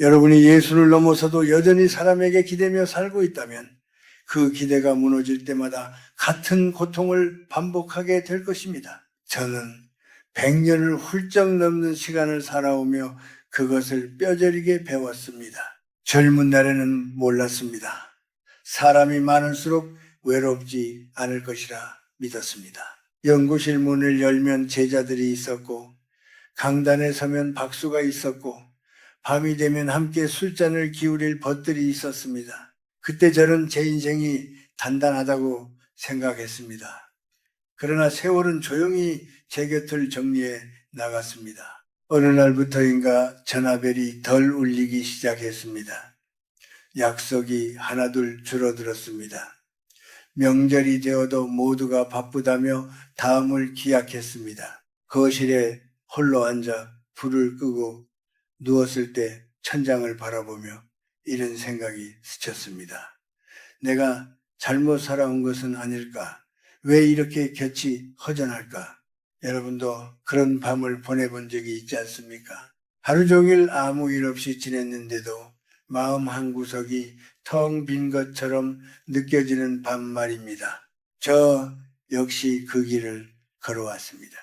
여러분이 예수를 넘어서도 여전히 사람에게 기대며 살고 있다면 그 기대가 무너질 때마다 같은 고통을 반복하게 될 것입니다. 저는 100년을 훌쩍 넘는 시간을 살아오며 그것을 뼈저리게 배웠습니다. 젊은 날에는 몰랐습니다. 사람이 많을수록 외롭지 않을 것이라 믿었습니다. 연구실 문을 열면 제자들이 있었고 강단에 서면 박수가 있었고 밤이 되면 함께 술잔을 기울일 벗들이 있었습니다. 그때 저는 제 인생이 단단하다고 생각했습니다. 그러나 세월은 조용히 제 곁을 정리해 나갔습니다. 어느 날부터인가 전화벨이 덜 울리기 시작했습니다. 약속이 하나둘 줄어들었습니다. 명절이 되어도 모두가 바쁘다며 다음을 기약했습니다. 거실에 홀로 앉아 불을 끄고 누웠을 때 천장을 바라보며 이런 생각이 스쳤습니다. 내가 잘못 살아온 것은 아닐까? 왜 이렇게 곁이 허전할까? 여러분도 그런 밤을 보내본 적이 있지 않습니까? 하루 종일 아무 일 없이 지냈는데도 마음 한구석이 텅 빈 것처럼 느껴지는 밤 말입니다. 저 역시 그 길을 걸어왔습니다.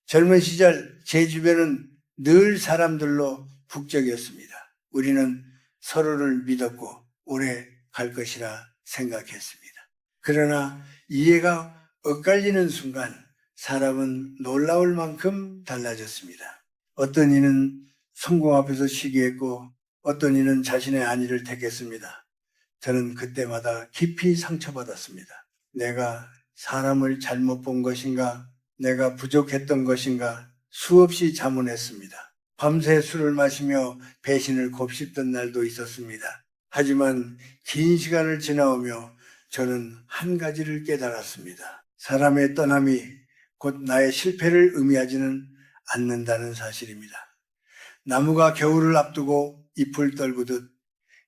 젊은 시절 제 주변은 늘 사람들로 북적였습니다. 우리는 서로를 믿었고 오래 갈 것이라 생각했습니다. 그러나 이해가 엇갈리는 순간 사람은 놀라울 만큼 달라졌습니다. 어떤 이는 성공 앞에서 시기했고 어떤 이는 자신의 안위를 택했습니다. 저는 그때마다 깊이 상처받았습니다. 내가 사람을 잘못 본 것인가? 내가 부족했던 것인가? 수없이 자문했습니다. 밤새 술을 마시며 배신을 곱씹던 날도 있었습니다. 하지만 긴 시간을 지나오며 저는 한 가지를 깨달았습니다. 사람의 떠남이 곧 나의 실패를 의미하지는 않는다는 사실입니다. 나무가 겨울을 앞두고 잎을 떨구듯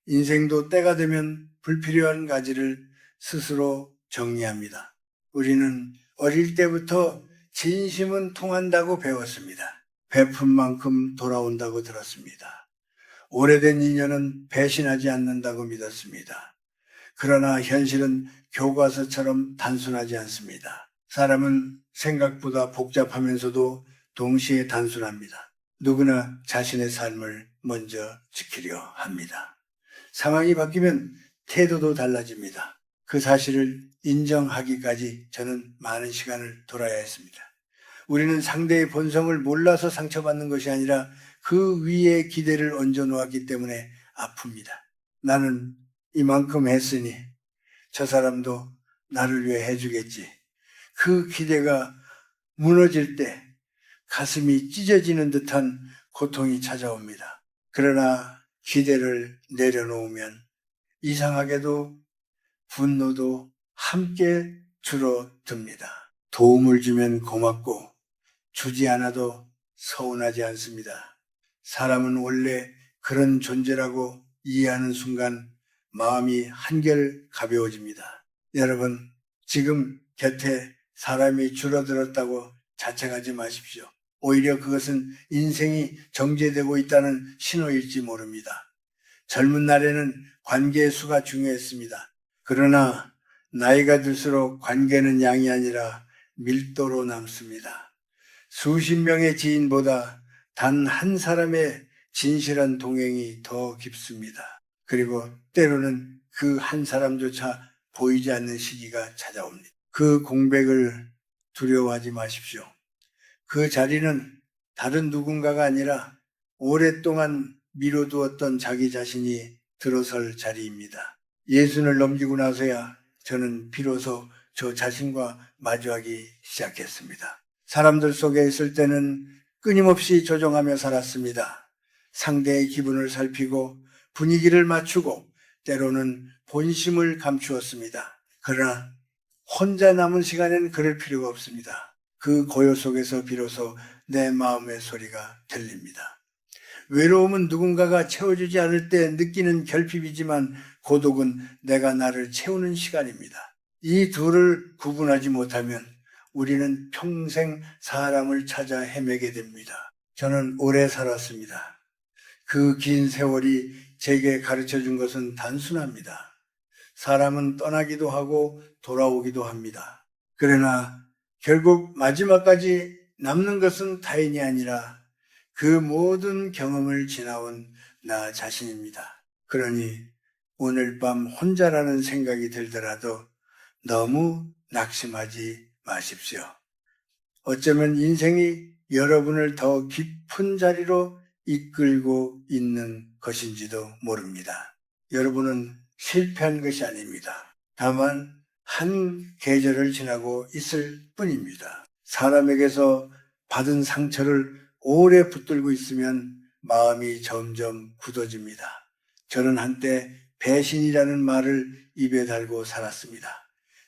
인생도 때가 되면 불필요한 가지를 스스로 정리합니다. 우리는 어릴 때부터 진심은 통한다고 배웠습니다. 베푼 만큼 돌아온다고 들었습니다. 오래된 인연은 배신하지 않는다고 믿었습니다. 그러나 현실은 교과서처럼 단순하지 않습니다. 사람은 생각보다 복잡하면서도 동시에 단순합니다. 누구나 자신의 삶을 먼저 지키려 합니다. 상황이 바뀌면 태도도 달라집니다. 그 사실을 인정하기까지 저는 많은 시간을 돌아야 했습니다. 우리는 상대의 본성을 몰라서 상처받는 것이 아니라 그 위에 기대를 얹어 놓았기 때문에 아픕니다. 나는 이만큼 했으니 저 사람도 나를 위해 해주겠지. 그 기대가 무너질 때 가슴이 찢어지는 듯한 고통이 찾아옵니다. 그러나 기대를 내려놓으면 이상하게도 분노도 함께 줄어듭니다. 도움을 주면 고맙고 주지 않아도 서운하지 않습니다. 사람은 원래 그런 존재라고 이해하는 순간 마음이 한결 가벼워집니다. 여러분, 지금 곁에 사람이 줄어들었다고 자책하지 마십시오. 오히려 그것은 인생이 정제되고 있다는 신호일지 모릅니다. 젊은 날에는 관계의 수가 중요했습니다. 그러나 나이가 들수록 관계는 양이 아니라 밀도로 남습니다. 수십 명의 지인보다 단 한 사람의 진실한 동행이 더 깊습니다. 그리고 때로는 그 한 사람조차 보이지 않는 시기가 찾아옵니다. 그 공백을 두려워하지 마십시오. 그 자리는 다른 누군가가 아니라 오랫동안 미뤄두었던 자기 자신이 들어설 자리입니다. 예순을 넘기고 나서야 저는 비로소 저 자신과 마주하기 시작했습니다. 사람들 속에 있을 때는 끊임없이 조정하며 살았습니다. 상대의 기분을 살피고 분위기를 맞추고 때로는 본심을 감추었습니다. 그러나 혼자 남은 시간에는 그럴 필요가 없습니다. 그 고요 속에서 비로소 내 마음의 소리가 들립니다. 외로움은 누군가가 채워주지 않을 때 느끼는 결핍이지만 고독은 내가 나를 채우는 시간입니다. 이 둘을 구분하지 못하면 우리는 평생 사람을 찾아 헤매게 됩니다. 저는 오래 살았습니다. 그 긴 세월이 제게 가르쳐 준 것은 단순합니다. 사람은 떠나기도 하고 돌아오기도 합니다. 그러나 결국 마지막까지 남는 것은 타인이 아니라 그 모든 경험을 지나온 나 자신입니다. 그러니 오늘 밤 혼자라는 생각이 들더라도 너무 낙심하지 마십시오. 어쩌면 인생이 여러분을 더 깊은 자리로 이끌고 있는 것인지도 모릅니다. 여러분은 실패한 것이 아닙니다. 다만 한 계절을 지나고 있을 뿐입니다. 사람에게서 받은 상처를 오래 붙들고 있으면 마음이 점점 굳어집니다. 저는 한때 배신이라는 말을 입에 달고 살았습니다.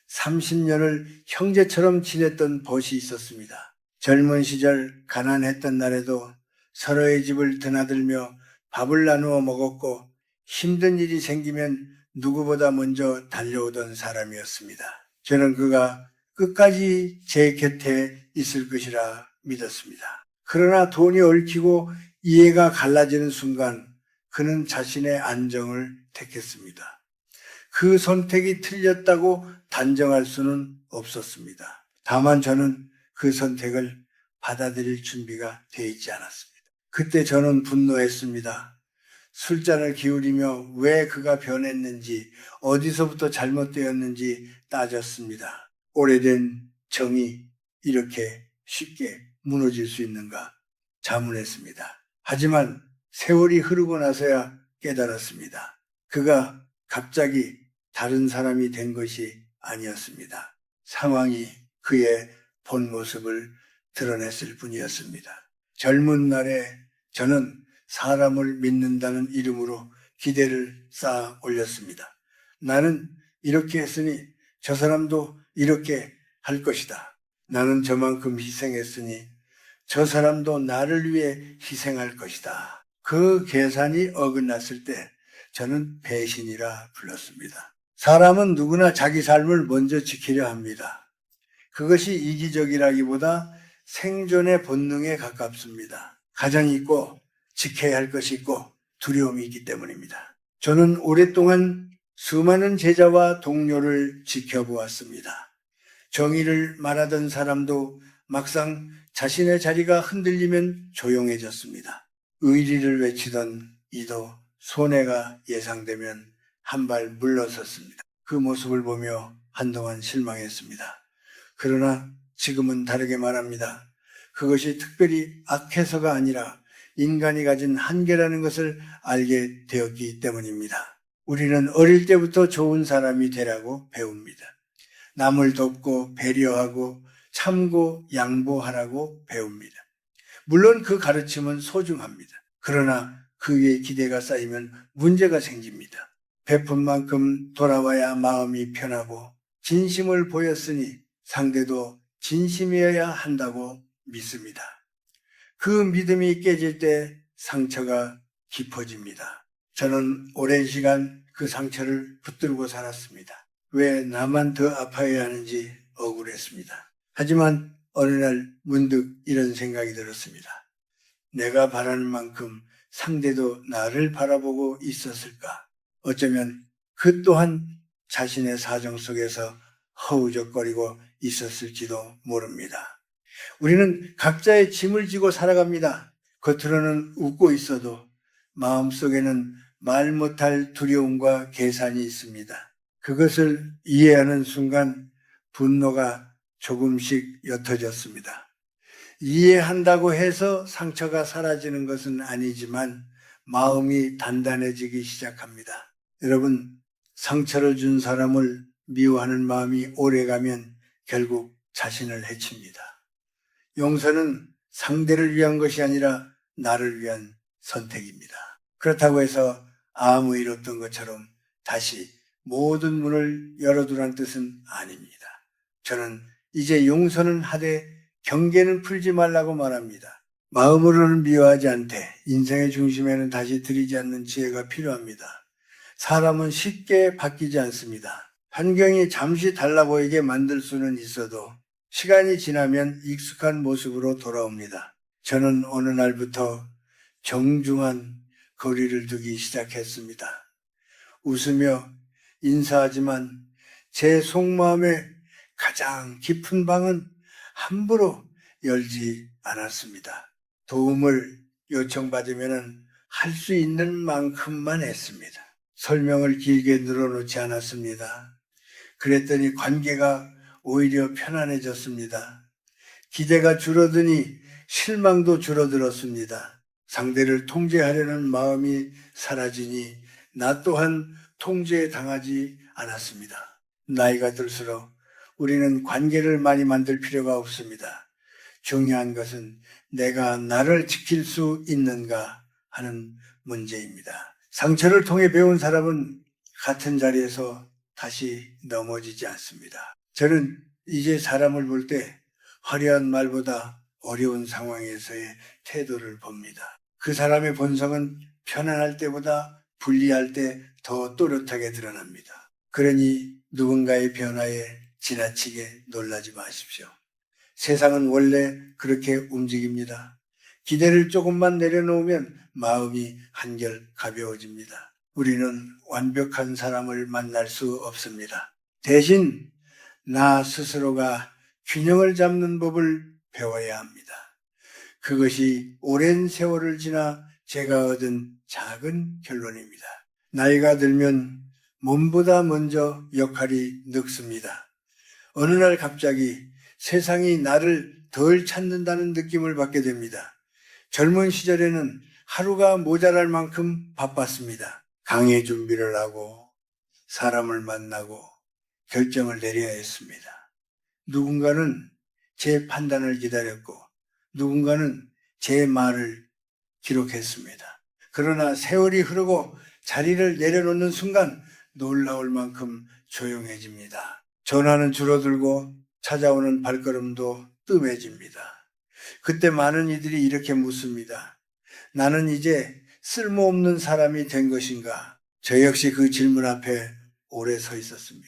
30년을 형제처럼 지냈던 벗이 있었습니다. 젊은 시절 가난했던 날에도 서로의 집을 드나들며 밥을 나누어 먹었고 힘든 일이 생기면 누구보다 먼저 달려오던 사람이었습니다. 저는 그가 끝까지 제 곁에 있을 것이라 믿었습니다. 그러나 돈이 얽히고 이해가 갈라지는 순간 그는 자신의 안정을 택했습니다. 그 선택이 틀렸다고 단정할 수는 없었습니다. 다만 저는 그 선택을 받아들일 준비가 되어 있지 않았습니다. 그때 저는 분노했습니다. 술잔을 기울이며 왜 그가 변했는지, 어디서부터 잘못되었는지 따졌습니다. 오래된 정이 이렇게 쉽게 무너질 수 있는가 자문했습니다. 하지만 세월이 흐르고 나서야 깨달았습니다. 그가 갑자기 다른 사람이 된 것이 아니었습니다. 상황이 그의 본 모습을 드러냈을 뿐이었습니다. 젊은 날에 저는 사람을 믿는다는 이름으로 기대를 쌓아 올렸습니다. 나는 이렇게 했으니 저 사람도 이렇게 할 것이다. 나는 저만큼 희생했으니 저 사람도 나를 위해 희생할 것이다. 그 계산이 어긋났을 때 저는 배신이라 불렀습니다. 사람은 누구나 자기 삶을 먼저 지키려 합니다. 그것이 이기적이라기보다 생존의 본능에 가깝습니다. 가정이 있고 지켜야 할 것이 있고 두려움이 있기 때문입니다. 저는 오랫동안 수많은 제자와 동료를 지켜보았습니다. 정의를 말하던 사람도 막상 자신의 자리가 흔들리면 조용해졌습니다. 의리를 외치던 이도 손해가 예상되면 한 발 물러섰습니다. 그 모습을 보며 한동안 실망했습니다. 그러나 지금은 다르게 말합니다. 그것이 특별히 악해서가 아니라 인간이 가진 한계라는 것을 알게 되었기 때문입니다. 우리는 어릴 때부터 좋은 사람이 되라고 배웁니다. 남을 돕고 배려하고 참고 양보하라고 배웁니다. 물론 그 가르침은 소중합니다. 그러나 그 위에 기대가 쌓이면 문제가 생깁니다. 베푼 만큼 돌아와야 마음이 편하고 진심을 보였으니 상대도 진심이어야 한다고 믿습니다. 그 믿음이 깨질 때 상처가 깊어집니다. 저는 오랜 시간 그 상처를 붙들고 살았습니다. 왜 나만 더 아파야 하는지 억울했습니다. 하지만 어느 날 문득 이런 생각이 들었습니다. 내가 바라는 만큼 상대도 나를 바라보고 있었을까? 어쩌면 그 또한 자신의 사정 속에서 허우적거리고 있었을지도 모릅니다. 우리는 각자의 짐을 지고 살아갑니다. 겉으로는 웃고 있어도 마음속에는 말 못할 두려움과 계산이 있습니다. 그것을 이해하는 순간 분노가 조금씩 옅어졌습니다. 이해한다고 해서 상처가 사라지는 것은 아니지만 마음이 단단해지기 시작합니다. 여러분, 상처를 준 사람을 미워하는 마음이 오래가면 결국 자신을 해칩니다. 용서는 상대를 위한 것이 아니라 나를 위한 선택입니다. 그렇다고 해서 아무 일 없던 것처럼 다시 모든 문을 열어두라는 뜻은 아닙니다. 저는 이제 용서는 하되 경계는 풀지 말라고 말합니다. 마음으로는 미워하지 않되 인생의 중심에는 다시 들이지 않는 지혜가 필요합니다. 사람은 쉽게 바뀌지 않습니다. 환경이 잠시 달라 보이게 만들 수는 있어도 시간이 지나면 익숙한 모습으로 돌아옵니다. 저는 어느 날부터 정중한 거리를 두기 시작했습니다. 웃으며 인사하지만 제 속마음의 가장 깊은 방은 함부로 열지 않았습니다. 도움을 요청받으면 할 수 있는 만큼만 했습니다. 설명을 길게 늘어놓지 않았습니다. 그랬더니 관계가 오히려 편안해졌습니다. 기대가 줄어드니 실망도 줄어들었습니다. 상대를 통제하려는 마음이 사라지니 나 또한 통제당하지 않았습니다. 나이가 들수록 우리는 관계를 많이 만들 필요가 없습니다. 중요한 것은 내가 나를 지킬 수 있는가 하는 문제입니다. 상처를 통해 배운 사람은 같은 자리에서 다시 넘어지지 않습니다. 저는 이제 사람을 볼 때 화려한 말보다 어려운 상황에서의 태도를 봅니다. 그 사람의 본성은 편안할 때보다 불리할 때 더 또렷하게 드러납니다. 그러니 누군가의 변화에 지나치게 놀라지 마십시오. 세상은 원래 그렇게 움직입니다. 기대를 조금만 내려놓으면 마음이 한결 가벼워집니다. 우리는 완벽한 사람을 만날 수 없습니다. 대신 나 스스로가 균형을 잡는 법을 배워야 합니다. 그것이 오랜 세월을 지나 제가 얻은 작은 결론입니다. 나이가 들면 몸보다 먼저 역할이 늙습니다. 어느 날 갑자기 세상이 나를 덜 찾는다는 느낌을 받게 됩니다. 젊은 시절에는 하루가 모자랄 만큼 바빴습니다. 강의 준비를 하고 사람을 만나고 결정을 내려야 했습니다. 누군가는 제 판단을 기다렸고 누군가는 제 말을 기록했습니다. 그러나 세월이 흐르고 자리를 내려놓는 순간 놀라울 만큼 조용해집니다. 전화는 줄어들고 찾아오는 발걸음도 뜸해집니다. 그때 많은 이들이 이렇게 묻습니다. 나는 이제 쓸모없는 사람이 된 것인가? 저 역시 그 질문 앞에 오래 서 있었습니다.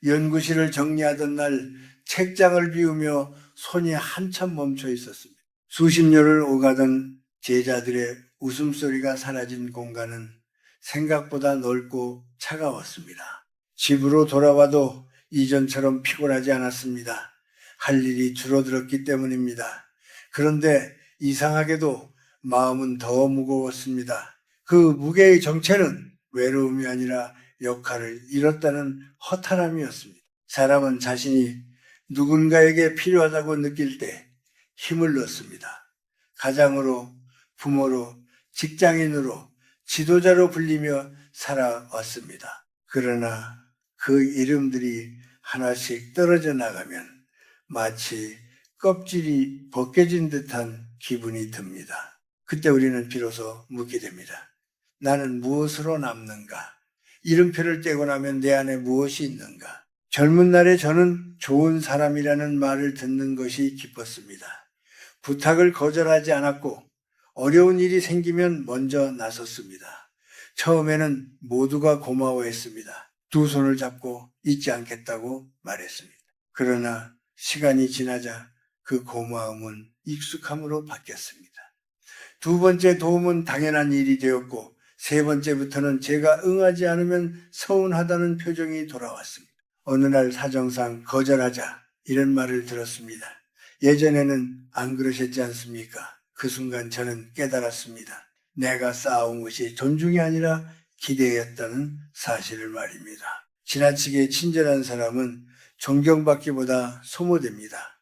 연구실을 정리하던 날 책장을 비우며 손이 한참 멈춰 있었습니다. 수십 년을 오가던 제자들의 웃음소리가 사라진 공간은 생각보다 넓고 차가웠습니다. 집으로 돌아와도 이전처럼 피곤하지 않았습니다. 할 일이 줄어들었기 때문입니다. 그런데 이상하게도 마음은 더 무거웠습니다. 그 무게의 정체는 외로움이 아니라 역할을 잃었다는 허탈함이었습니다. 사람은 자신이 누군가에게 필요하다고 느낄 때 힘을 넣습니다. 가장으로, 부모로, 직장인으로, 지도자로 불리며 살아왔습니다. 그러나 그 이름들이 하나씩 떨어져 나가면 마치 껍질이 벗겨진 듯한 기분이 듭니다. 그때 우리는 비로소 묻게 됩니다. 나는 무엇으로 남는가? 이름표를 떼고 나면 내 안에 무엇이 있는가? 젊은 날에 저는 좋은 사람이라는 말을 듣는 것이 기뻤습니다. 부탁을 거절하지 않았고 어려운 일이 생기면 먼저 나섰습니다. 처음에는 모두가 고마워했습니다. 두 손을 잡고 잊지 않겠다고 말했습니다. 그러나 시간이 지나자 그 고마움은 익숙함으로 바뀌었습니다. 두 번째 도움은 당연한 일이 되었고 세 번째부터는 제가 응하지 않으면 서운하다는 표정이 돌아왔습니다. 어느 날 사정상 거절하자 이런 말을 들었습니다. 예전에는 안 그러셨지 않습니까? 그 순간 저는 깨달았습니다. 내가 쌓아온 것이 존중이 아니라 기대였다는 사실을 말입니다. 지나치게 친절한 사람은 존경받기보다 소모됩니다.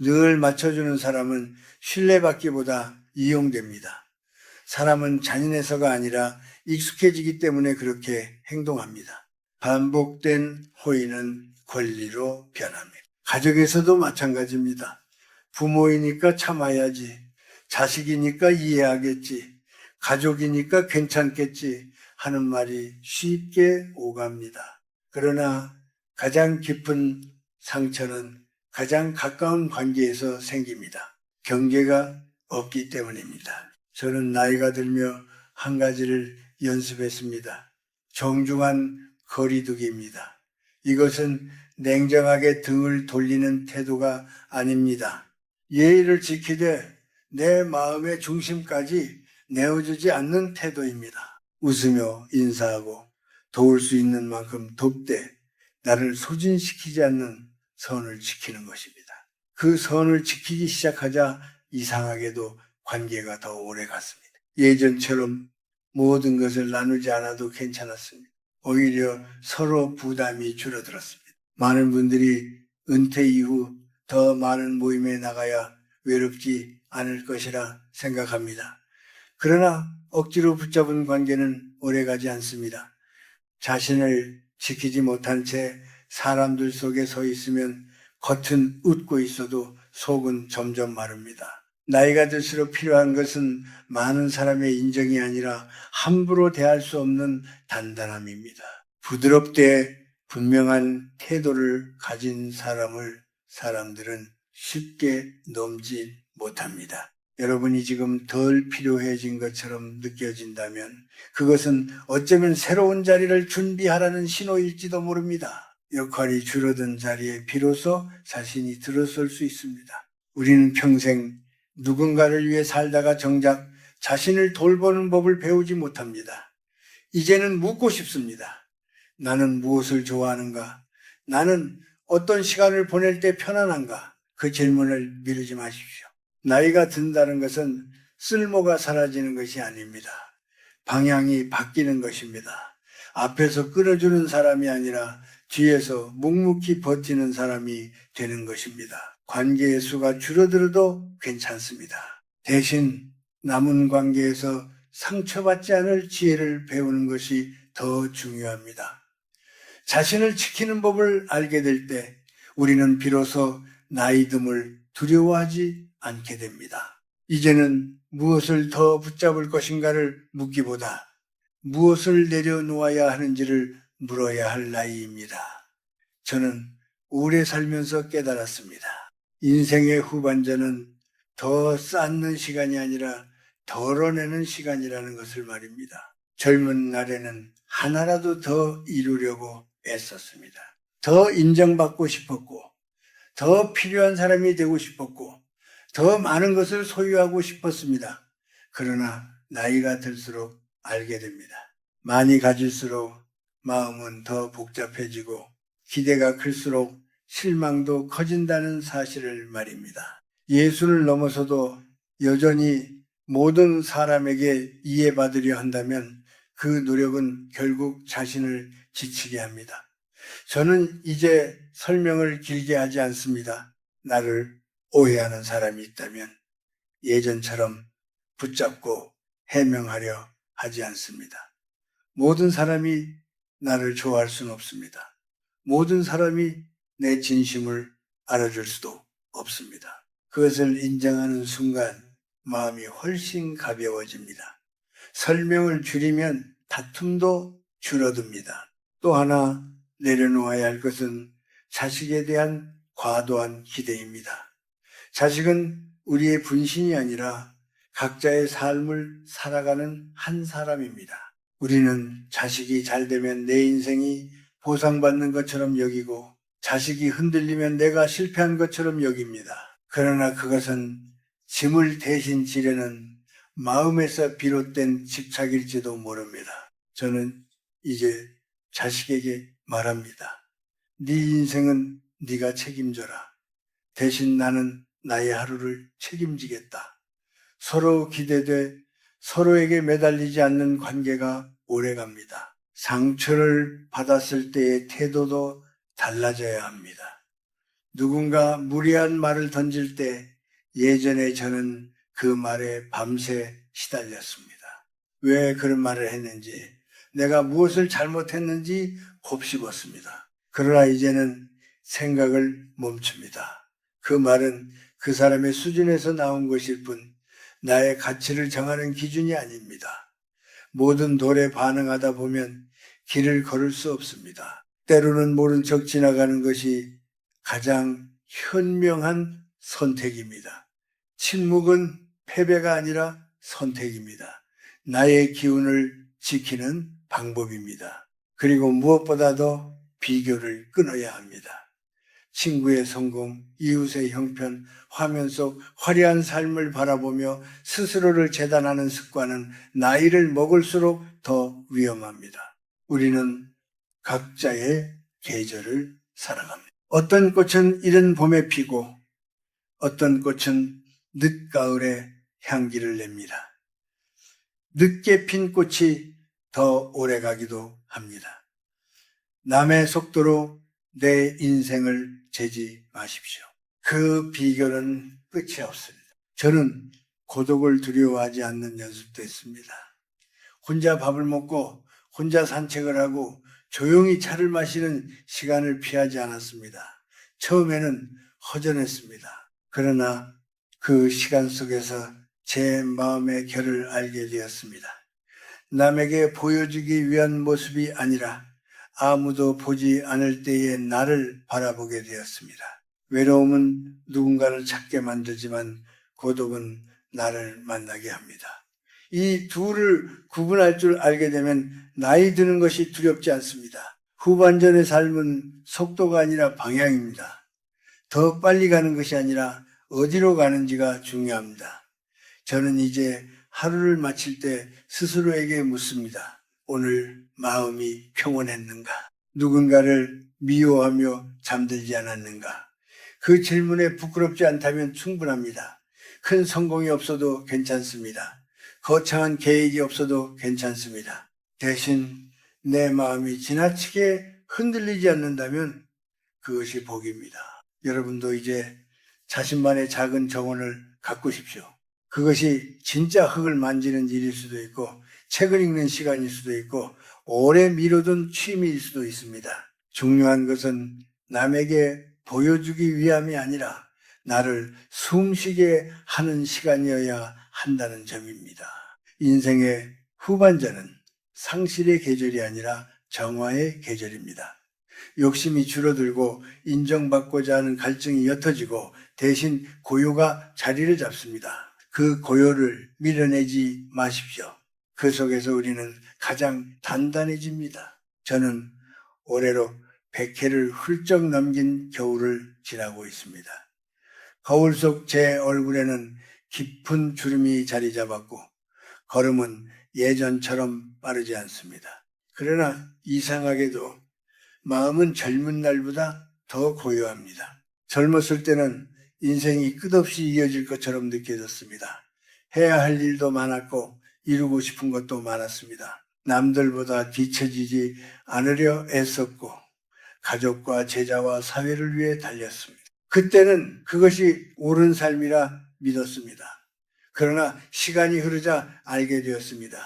늘 맞춰주는 사람은 신뢰받기보다 이용됩니다. 사람은 잔인해서가 아니라 익숙해지기 때문에 그렇게 행동합니다. 반복된 호의는 권리로 변합니다. 가족에서도 마찬가지입니다. 부모이니까 참아야지, 자식이니까 이해하겠지, 가족이니까 괜찮겠지 하는 말이 쉽게 오갑니다. 그러나 가장 깊은 상처는 가장 가까운 관계에서 생깁니다. 경계가 없기 때문입니다. 저는 나이가 들며 한 가지를 연습했습니다. 정중한 거리두기입니다. 이것은 냉정하게 등을 돌리는 태도가 아닙니다. 예의를 지키되 내 마음의 중심까지 내어주지 않는 태도입니다. 웃으며 인사하고 도울 수 있는 만큼 돕되 나를 소진시키지 않는 선을 지키는 것입니다. 그 선을 지키기 시작하자 이상하게도 관계가 더 오래 갔습니다. 예전처럼 모든 것을 나누지 않아도 괜찮았습니다. 오히려 서로 부담이 줄어들었습니다. 많은 분들이 은퇴 이후 더 많은 모임에 나가야 외롭지 않을 것이라 생각합니다. 그러나 억지로 붙잡은 관계는 오래가지 않습니다. 자신을 지키지 못한 채 사람들 속에 서 있으면 겉은 웃고 있어도 속은 점점 마릅니다. 나이가 들수록 필요한 것은 많은 사람의 인정이 아니라 함부로 대할 수 없는 단단함입니다. 부드럽되 분명한 태도를 가진 사람들은 쉽게 넘지 못합니다. 여러분이 지금 덜 필요해진 것처럼 느껴진다면 그것은 어쩌면 새로운 자리를 준비하라는 신호일지도 모릅니다. 역할이 줄어든 자리에 비로소 자신이 들어설 수 있습니다. 우리는 평생 누군가를 위해 살다가 정작 자신을 돌보는 법을 배우지 못합니다. 이제는 묻고 싶습니다. 나는 무엇을 좋아하는가? 나는 어떤 시간을 보낼 때 편안한가? 그 질문을 미루지 마십시오. 나이가 든다는 것은 쓸모가 사라지는 것이 아닙니다. 방향이 바뀌는 것입니다. 앞에서 끌어주는 사람이 아니라 뒤에서 묵묵히 버티는 사람이 되는 것입니다. 관계의 수가 줄어들어도 괜찮습니다. 대신 남은 관계에서 상처받지 않을 지혜를 배우는 것이 더 중요합니다. 자신을 지키는 법을 알게 될 때 우리는 비로소 나이듦을 두려워하지 않게 됩니다. 이제는 무엇을 더 붙잡을 것인가를 묻기보다 무엇을 내려놓아야 하는지를 물어야 할 나이입니다. 저는 오래 살면서 깨달았습니다. 인생의 후반전은 더 쌓는 시간이 아니라 덜어내는 시간이라는 것을 말입니다. 젊은 날에는 하나라도 더 이루려고 애썼습니다. 더 인정받고 싶었고, 더 필요한 사람이 되고 싶었고, 더 많은 것을 소유하고 싶었습니다. 그러나 나이가 들수록 알게 됩니다. 많이 가질수록 마음은 더 복잡해지고 기대가 클수록 실망도 커진다는 사실을 말입니다. 예수를 넘어서도 여전히 모든 사람에게 이해받으려 한다면 그 노력은 결국 자신을 지치게 합니다. 저는 이제 설명을 길게 하지 않습니다. 나를 오해하는 사람이 있다면 예전처럼 붙잡고 해명하려 하지 않습니다. 모든 사람이 나를 좋아할 수는 없습니다. 모든 사람이 내 진심을 알아줄 수도 없습니다. 그것을 인정하는 순간 마음이 훨씬 가벼워집니다. 설명을 줄이면 다툼도 줄어듭니다. 또 하나 내려놓아야 할 것은 자식에 대한 과도한 기대입니다. 자식은 우리의 분신이 아니라 각자의 삶을 살아가는 한 사람입니다. 우리는 자식이 잘 되면 내 인생이 보상받는 것처럼 여기고 자식이 흔들리면 내가 실패한 것처럼 여깁니다. 그러나 그것은 짐을 대신 지려는 마음에서 비롯된 집착일지도 모릅니다. 저는 이제 자식에게 말합니다. 네 인생은 네가 책임져라. 대신 나는 나의 하루를 책임지겠다. 서로 기대돼 서로에게 매달리지 않는 관계가 오래갑니다. 상처를 받았을 때의 태도도 달라져야 합니다. 누군가 무리한 말을 던질 때 예전에 저는 그 말에 밤새 시달렸습니다. 왜 그런 말을 했는지, 내가 무엇을 잘못했는지 곱씹었습니다. 그러나 이제는 생각을 멈춥니다. 그 말은 그 사람의 수준에서 나온 것일 뿐 나의 가치를 정하는 기준이 아닙니다. 모든 돌에 반응하다 보면 길을 걸을 수 없습니다. 때로는 모른 척 지나가는 것이 가장 현명한 선택입니다. 침묵은 패배가 아니라 선택입니다. 나의 기운을 지키는 방법입니다. 그리고 무엇보다도 비교를 끊어야 합니다. 친구의 성공, 이웃의 형편, 화면 속 화려한 삶을 바라보며 스스로를 재단하는 습관은 나이를 먹을수록 더 위험합니다. 우리는 각자의 계절을 살아갑니다. 어떤 꽃은 이른 봄에 피고 어떤 꽃은 늦가을에 향기를 냅니다. 늦게 핀 꽃이 더 오래 가기도 합니다. 남의 속도로 내 인생을 재지 마십시오. 그 비결은 끝이 없습니다. 저는 고독을 두려워하지 않는 연습도 했습니다. 혼자 밥을 먹고 혼자 산책을 하고 조용히 차를 마시는 시간을 피하지 않았습니다. 처음에는 허전했습니다. 그러나 그 시간 속에서 제 마음의 결을 알게 되었습니다. 남에게 보여주기 위한 모습이 아니라 아무도 보지 않을 때의 나를 바라보게 되었습니다. 외로움은 누군가를 찾게 만들지만 고독은 나를 만나게 합니다. 이 둘을 구분할 줄 알게 되면 나이 드는 것이 두렵지 않습니다. 후반전의 삶은 속도가 아니라 방향입니다. 더 빨리 가는 것이 아니라 어디로 가는지가 중요합니다. 저는 이제 하루를 마칠 때 스스로에게 묻습니다. 오늘 마음이 평온했는가? 누군가를 미워하며 잠들지 않았는가? 그 질문에 부끄럽지 않다면 충분합니다. 큰 성공이 없어도 괜찮습니다. 거창한 계획이 없어도 괜찮습니다. 대신 내 마음이 지나치게 흔들리지 않는다면 그것이 복입니다. 여러분도 이제 자신만의 작은 정원을 가꾸십시오. 그것이 진짜 흙을 만지는 일일 수도 있고 책을 읽는 시간일 수도 있고 오래 미루던 취미일 수도 있습니다. 중요한 것은 남에게 보여주기 위함이 아니라 나를 숨쉬게 하는 시간이어야 한다는 점입니다. 인생의 후반전은 상실의 계절이 아니라 정화의 계절입니다. 욕심이 줄어들고 인정받고자 하는 갈증이 옅어지고 대신 고요가 자리를 잡습니다. 그 고요를 밀어내지 마십시오. 그 속에서 우리는 가장 단단해집니다. 저는 올해로 100회를 훌쩍 넘긴 겨울을 지나고 있습니다. 거울 속 제 얼굴에는 깊은 주름이 자리 잡았고 걸음은 예전처럼 빠르지 않습니다. 그러나 이상하게도 마음은 젊은 날보다 더 고요합니다. 젊었을 때는 인생이 끝없이 이어질 것처럼 느껴졌습니다. 해야 할 일도 많았고 이루고 싶은 것도 많았습니다. 남들보다 뒤처지지 않으려 애썼고 가족과 제자와 사회를 위해 달렸습니다. 그때는 그것이 옳은 삶이라 믿었습니다. 그러나 시간이 흐르자 알게 되었습니다.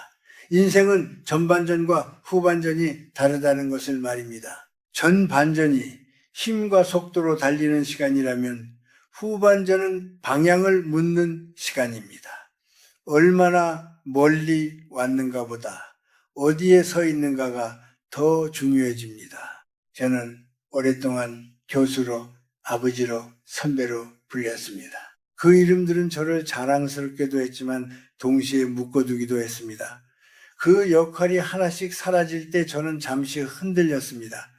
인생은 전반전과 후반전이 다르다는 것을 말입니다. 전반전이 힘과 속도로 달리는 시간이라면 후반전은 방향을 묻는 시간입니다. 얼마나 멀리 왔는가 보다 어디에 서 있는가가 더 중요해집니다. 저는 오랫동안 교수로, 아버지로, 선배로 불렸습니다. 그 이름들은 저를 자랑스럽게도 했지만 동시에 묶어두기도 했습니다. 그 역할이 하나씩 사라질 때 저는 잠시 흔들렸습니다.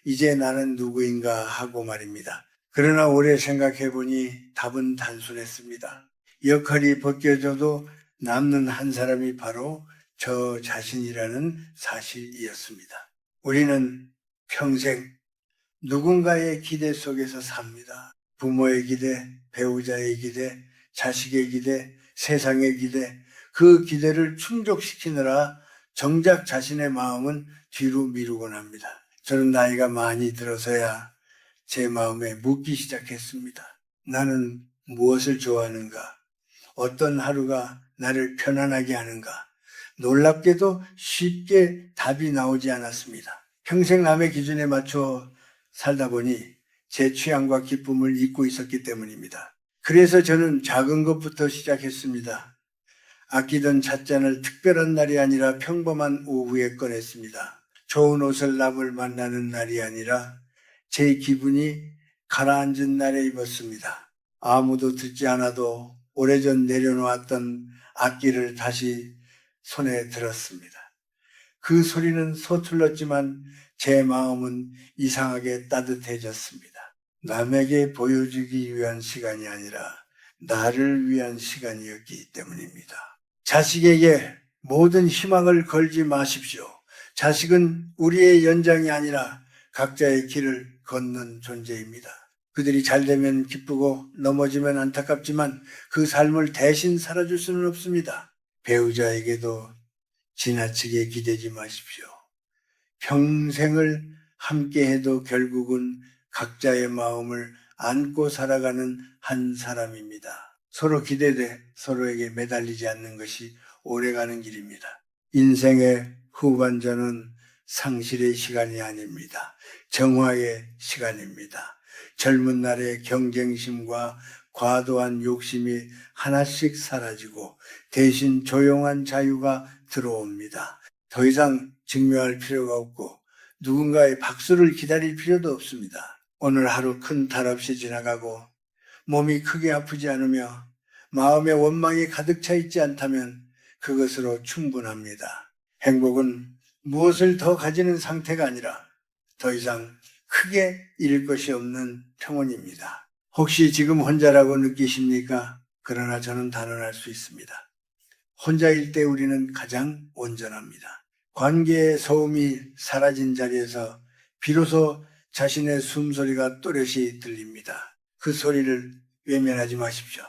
이제 나는 누구인가 하고 말입니다. 그러나 오래 생각해보니 답은 단순했습니다. 역할이 벗겨져도 남는 한 사람이 바로 저 자신이라는 사실이었습니다. 우리는 평생 누군가의 기대 속에서 삽니다. 부모의 기대, 배우자의 기대, 자식의 기대, 세상의 기대, 그 기대를 충족시키느라 정작 자신의 마음은 뒤로 미루곤 합니다. 저는 나이가 많이 들어서야 제 마음에 묻기 시작했습니다. 나는 무엇을 좋아하는가? 어떤 하루가 나를 편안하게 하는가? 놀랍게도 쉽게 답이 나오지 않았습니다. 평생 남의 기준에 맞춰 살다 보니 제 취향과 기쁨을 잊고 있었기 때문입니다. 그래서 저는 작은 것부터 시작했습니다. 아끼던 찻잔을 특별한 날이 아니라 평범한 오후에 꺼냈습니다. 좋은 옷을 남을 만나는 날이 아니라 제 기분이 가라앉은 날에 입었습니다. 아무도 듣지 않아도 오래전 내려놓았던 악기를 다시 손에 들었습니다. 그 소리는 서툴렀지만 제 마음은 이상하게 따뜻해졌습니다. 남에게 보여주기 위한 시간이 아니라 나를 위한 시간이었기 때문입니다. 자식에게 모든 희망을 걸지 마십시오. 자식은 우리의 연장이 아니라 각자의 길을 걷는 존재입니다. 그들이 잘 되면 기쁘고 넘어지면 안타깝지만 그 삶을 대신 살아줄 수는 없습니다. 배우자에게도 지나치게 기대지 마십시오. 평생을 함께해도 결국은 각자의 마음을 안고 살아가는 한 사람입니다. 서로 기대돼 서로에게 매달리지 않는 것이 오래가는 길입니다. 인생의 후반전은 상실의 시간이 아닙니다. 정화의 시간입니다. 젊은 날의 경쟁심과 과도한 욕심이 하나씩 사라지고 대신 조용한 자유가 들어옵니다. 더 이상 증명할 필요가 없고 누군가의 박수를 기다릴 필요도 없습니다. 오늘 하루 큰 탈 없이 지나가고 몸이 크게 아프지 않으며 마음의 원망이 가득 차 있지 않다면 그것으로 충분합니다. 행복은 무엇을 더 가지는 상태가 아니라 더 이상 크게 잃을 것이 없는 평온입니다. 혹시 지금 혼자라고 느끼십니까? 그러나 저는 단언할 수 있습니다. 혼자일 때 우리는 가장 온전합니다. 관계의 소음이 사라진 자리에서 비로소 자신의 숨소리가 또렷이 들립니다. 그 소리를 외면하지 마십시오.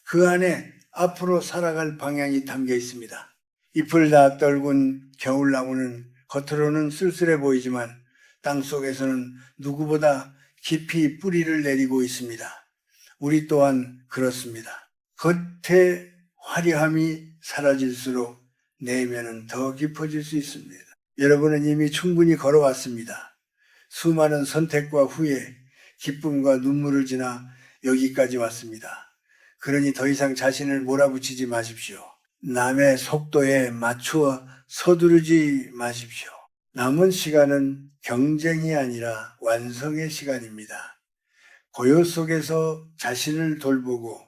그 안에 앞으로 살아갈 방향이 담겨 있습니다. 잎을 다 떨군 겨울나무는 겉으로는 쓸쓸해 보이지만 땅속에서는 누구보다 깊이 뿌리를 내리고 있습니다. 우리 또한 그렇습니다. 겉의 화려함이 사라질수록 내면은 더 깊어질 수 있습니다. 여러분은 이미 충분히 걸어왔습니다. 수많은 선택과 후회, 기쁨과 눈물을 지나 여기까지 왔습니다. 그러니 더 이상 자신을 몰아붙이지 마십시오. 남의 속도에 맞추어 서두르지 마십시오. 남은 시간은 경쟁이 아니라 완성의 시간입니다. 고요 속에서 자신을 돌보고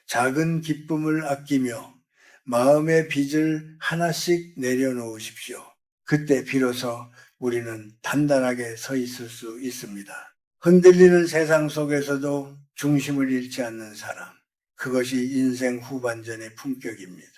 작은 기쁨을 아끼며 마음의 빚을 하나씩 내려놓으십시오. 그때 비로소 우리는 단단하게 서 있을 수 있습니다. 흔들리는 세상 속에서도 중심을 잃지 않는 사람, 그것이 인생 후반전의 품격입니다.